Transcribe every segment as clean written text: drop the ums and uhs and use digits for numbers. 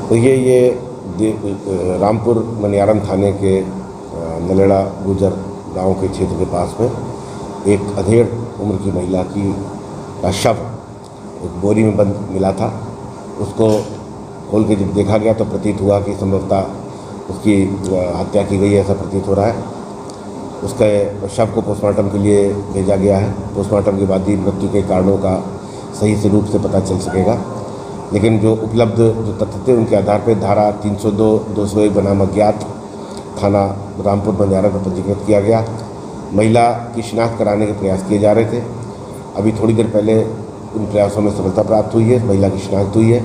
तो ये रामपुर मनियारम थाने के नलेड़ा गुजर गांव के क्षेत्र के पास में एक अधेड़ उम्र की महिला का शव एक बोरी में बंद मिला था। उसको खोल के जब देखा गया तो प्रतीत हुआ कि संभवतः उसकी हत्या की गई, ऐसा प्रतीत हो रहा है। उसके शव को पोस्टमार्टम के लिए भेजा गया है। पोस्टमार्टम के बाद ही मृत्यु के कारणों का सही से रूप से पता चल सकेगा, लेकिन जो उपलब्ध जो तथ्य थे उनके आधार पर धारा 302, 201 बनाम अज्ञात थाना रामपुर बंजारा को पंजीकृत किया गया। महिला की शिनाख्त कराने के प्रयास किए जा रहे थे। अभी थोड़ी देर पहले उन प्रयासों में सफलता प्राप्त हुई है, महिला की शिनाख्त हुई है।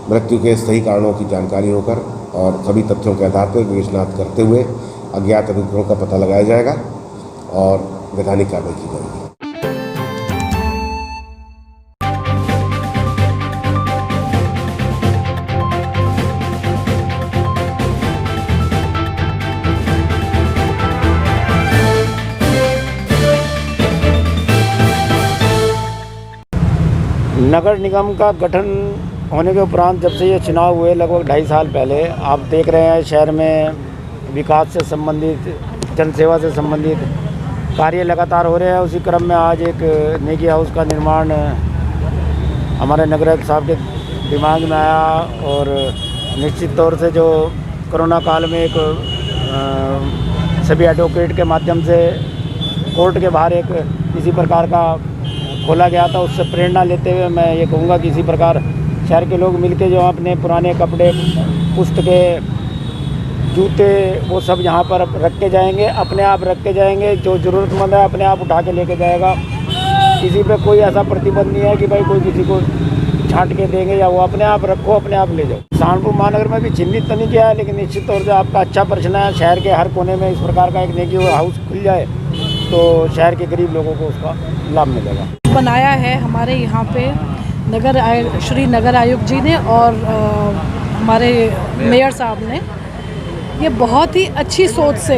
मृत्यु के सही कारणों की जानकारी होकर और सभी तथ्यों के आधार पर विवेचना करते हुए अज्ञात अभियुक्तों का पता लगाया जाएगा और वैधानिक कार्रवाई की जाएगी। नगर निगम का गठन होने के उपरांत जब से ये चुनाव हुए लगभग 2.5 साल पहले, आप देख रहे हैं शहर में विकास से संबंधित, जनसेवा से संबंधित कार्य लगातार हो रहे हैं। उसी क्रम में आज एक नेकी हाउस का निर्माण हमारे नगर आयुक्त साहब के दिमाग में आया और निश्चित तौर से जो कोरोना काल में एक सभी एडवोकेट के माध्यम से कोर्ट के बाहर एक किसी प्रकार का खोला गया था, उससे प्रेरणा लेते हुए मैं ये कहूँगा कि इसी प्रकार शहर के लोग मिलके जो अपने पुराने कपड़े, पुस्तकें, जूते वो सब यहाँ पर रख के जाएंगे, अपने आप रख के जाएंगे। जो ज़रूरतमंद है अपने आप उठा के लेके जाएगा। किसी पे कोई ऐसा प्रतिबंध नहीं है कि भाई कोई किसी को छांट के देंगे या वो अपने आप रखो, अपने आप ले जाओ। सहारनपुर महानगर में भी चिन्हित तो नहीं किया है, लेकिन निश्चित तौर से आपका अच्छा प्रश्न है। शहर के हर कोने में इस प्रकार का एक नेकी हाउस खुल जाए तो शहर के गरीब लोगों को उसका लाभ मिलेगा। बनाया है हमारे यहाँ पे श्री नगर आयुक्त जी ने और हमारे मेयर साहब ने। ये बहुत ही अच्छी सोच से,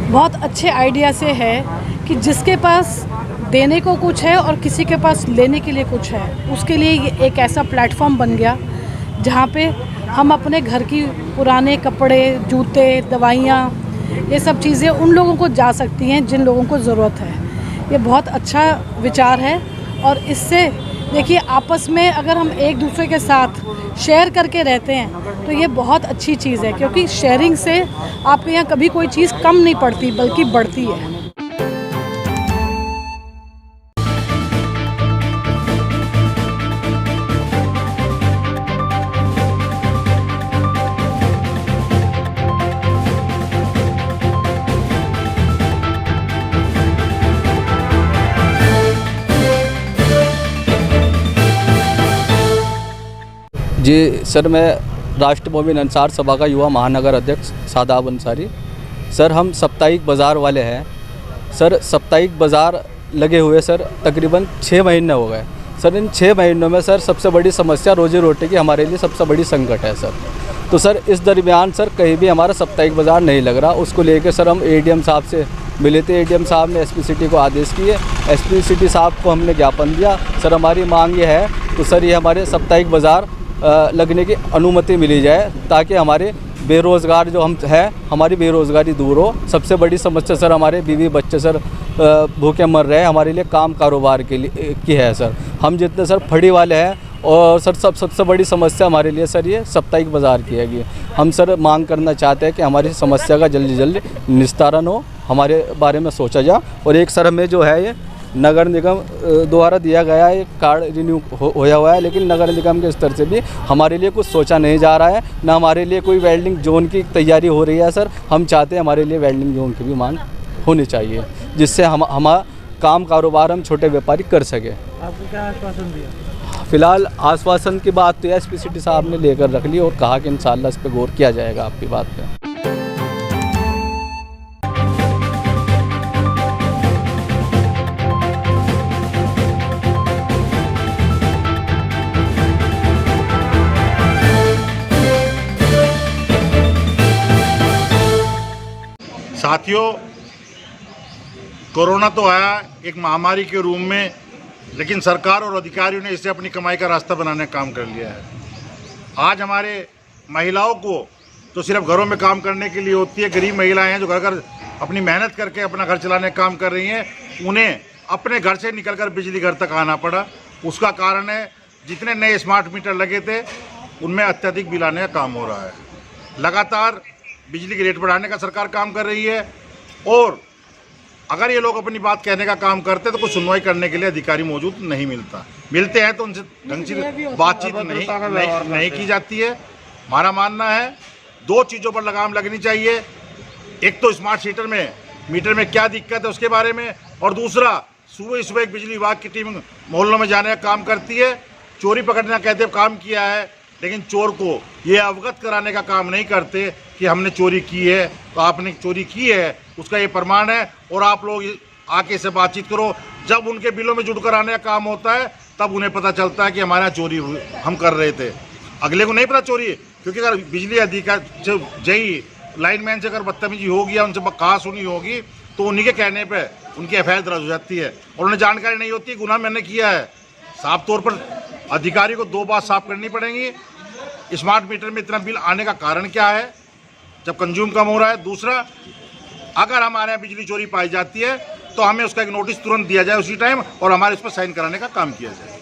बहुत अच्छे आइडिया से है कि जिसके पास देने को कुछ है और किसी के पास लेने के लिए कुछ है, उसके लिए ये एक ऐसा प्लेटफॉर्म बन गया जहाँ पे हम अपने घर की पुराने कपड़े, जूते, दवाइयाँ, ये सब चीज़ें उन लोगों को जा सकती हैं जिन लोगों को ज़रूरत है। ये बहुत अच्छा विचार है और इससे देखिए आपस में अगर हम एक दूसरे के साथ शेयर करके रहते हैं तो ये बहुत अच्छी चीज़ है, क्योंकि शेयरिंग से आपके यहाँ कभी कोई चीज़ कम नहीं पड़ती बल्कि बढ़ती है। जी सर, मैं राष्ट्र मोमिन अंसार सभा का युवा महानगर अध्यक्ष सादाब अंसारी। सर, हम साप्ताहिक बाज़ार वाले हैं। सर, साप्ताहिक बाज़ार लगे हुए सर तकरीबन 6 महीने हो गए। सर, इन 6 महीनों में सर सबसे बड़ी समस्या रोजी रोटी की हमारे लिए सबसे बड़ी संकट है सर। तो सर इस दरमियान सर कहीं भी हमारा साप्ताहिक बाज़ार नहीं लग रहा। उसको लेकर सर हम एडीएम साहब से मिले थे। एडीएम साहब ने एसपी सिटी को आदेश किए। एसपी सिटी साहब को हमने ज्ञापन दिया। सर, हमारी मांग ये है तो सर ये हमारे साप्ताहिक बाज़ार लगने की अनुमति मिली जाए, ताकि हमारे बेरोज़गार जो हम हैं, हमारी बेरोज़गारी दूर हो। सबसे बड़ी समस्या सर हमारे बीवी बच्चे सर भूखे मर रहे हैं, हमारे लिए काम कारोबार के लिए की है सर। हम जितने सर फड़ी वाले हैं और सर सबसे बड़ी समस्या हमारे लिए सर ये साप्ताहिक बाज़ार की है। हम सर मांग करना चाहते हैं कि हमारी समस्या का जल्दी जल्दी निस्तारण हो, हमारे बारे में सोचा जाए। और एक सर हमें जो है ये नगर निगम द्वारा दिया गया एक कार्ड रिन्यू होया हुआ है, लेकिन नगर निगम के स्तर से भी हमारे लिए कुछ सोचा नहीं जा रहा है, ना हमारे लिए कोई वेल्डिंग जोन की तैयारी हो रही है सर। हम चाहते हैं हमारे लिए वेल्डिंग जोन की भी मांग होनी चाहिए, जिससे हम काम कारोबार हम छोटे व्यापारी कर सके। आपको क्या आश्वासन दिया? फिलहाल आश्वासन की बात तो एसपी सिटी साहब ने लेकर रख ली और कहा कि इंशाल्लाह इस पर गौर किया जाएगा आपकी बात पे। साथियों, कोरोना तो आया एक महामारी के रूप में, लेकिन सरकार और अधिकारियों ने इसे अपनी कमाई का रास्ता बनाने का काम कर लिया है। आज हमारे महिलाओं को तो सिर्फ घरों में काम करने के लिए होती है, गरीब महिलाएं हैं जो घर घर अपनी मेहनत करके अपना घर चलाने का काम कर रही हैं, उन्हें अपने घर से निकलकर बिजली घर तक आना पड़ा। उसका कारण है जितने नए स्मार्ट मीटर लगे थे उनमें अत्यधिक बिल आने का काम हो रहा है। लगातार बिजली के रेट बढ़ाने का सरकार काम कर रही है और अगर ये लोग अपनी बात कहने का काम करते तो कुछ सुनवाई करने के लिए अधिकारी मौजूद नहीं मिलते हैं तो उनसे ढंग से बातचीत नहीं की जाती है। हमारा मानना है दो चीज़ों पर लगाम लगनी चाहिए, एक तो स्मार्ट मीटर में क्या दिक्कत है उसके बारे में, और दूसरा सुबह एक बिजली विभाग की टीम मोहल्लों में जाने का काम करती है। चोरी पकड़ने का कहते काम किया है, लेकिन चोर को ये अवगत कराने का काम नहीं करते कि हमने चोरी की है, तो आपने चोरी की है उसका ये प्रमाण है और आप लोग आके से बातचीत करो। जब उनके बिलों में जुड़ कर आने का काम होता है तब उन्हें पता चलता है कि हमारे यहाँ चोरी हुई, हम कर रहे थे। अगले को नहीं पता चोरी है, क्योंकि अगर बिजली अधिकारी जई लाइनमैन से अगर बदतमीजी होगी या उनसे कहा सुनी होगी तो उन्हीं के कहने पे उनकी एफआईआर दर्ज हो जाती है और उन्हें जानकारी नहीं होती गुनाह मैंने किया है। साफ तौर पर अधिकारी को दो बात साफ करनी पड़ेंगी, स्मार्ट मीटर में इतना बिल आने का कारण क्या है जब कंज्यूम कम हो रहा है। दूसरा, अगर हमारे यहाँ बिजली चोरी पाई जाती है तो हमें उसका एक नोटिस तुरंत दिया जाए उसी टाइम और हमारे उस पर साइन कराने का काम किया जाए।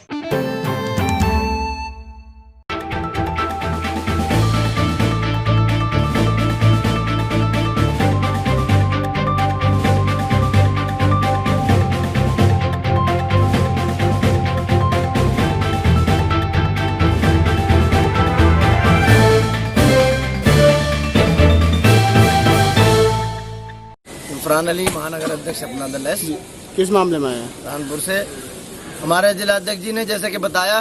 फरहान अली, महानगर अध्यक्ष अपना दल है। किस मामले में है? कानपुर से हमारे जिला अध्यक्ष जी ने जैसे कि बताया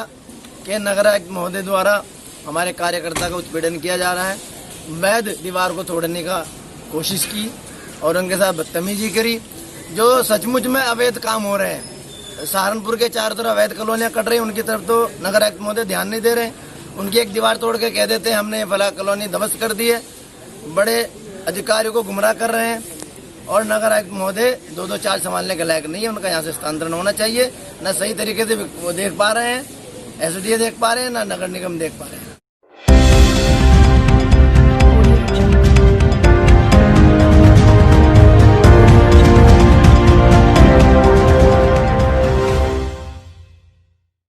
कि नगर आयुक्त महोदय द्वारा हमारे कार्यकर्ता का उत्पीड़न किया जा रहा है, वैध दीवार को तोड़ने का कोशिश की और उनके साथ बदतमीजी करी। जो सचमुच में अवैध काम हो रहे हैं, सहारनपुर के चारों तरफ अवैध कॉलोनियाँ कट रही, उनकी तरफ तो नगर आयुक्त महोदय ध्यान नहीं दे रहे। उनकी एक दीवार तोड़ के कह देते हैं हमने फला कॉलोनी ध्वस्त कर दी है, बड़े अधिकारियों को गुमराह कर रहे हैं और नगर आयुक्त महोदय 2-2 चार्ज संभालने के लायक नहीं है। उनका यहाँ से स्थानांतरण होना चाहिए। न सही तरीके से वो देख पा रहे हैं, एसडीए देख पा रहे हैं, न नगर निगम देख पा रहे हैं।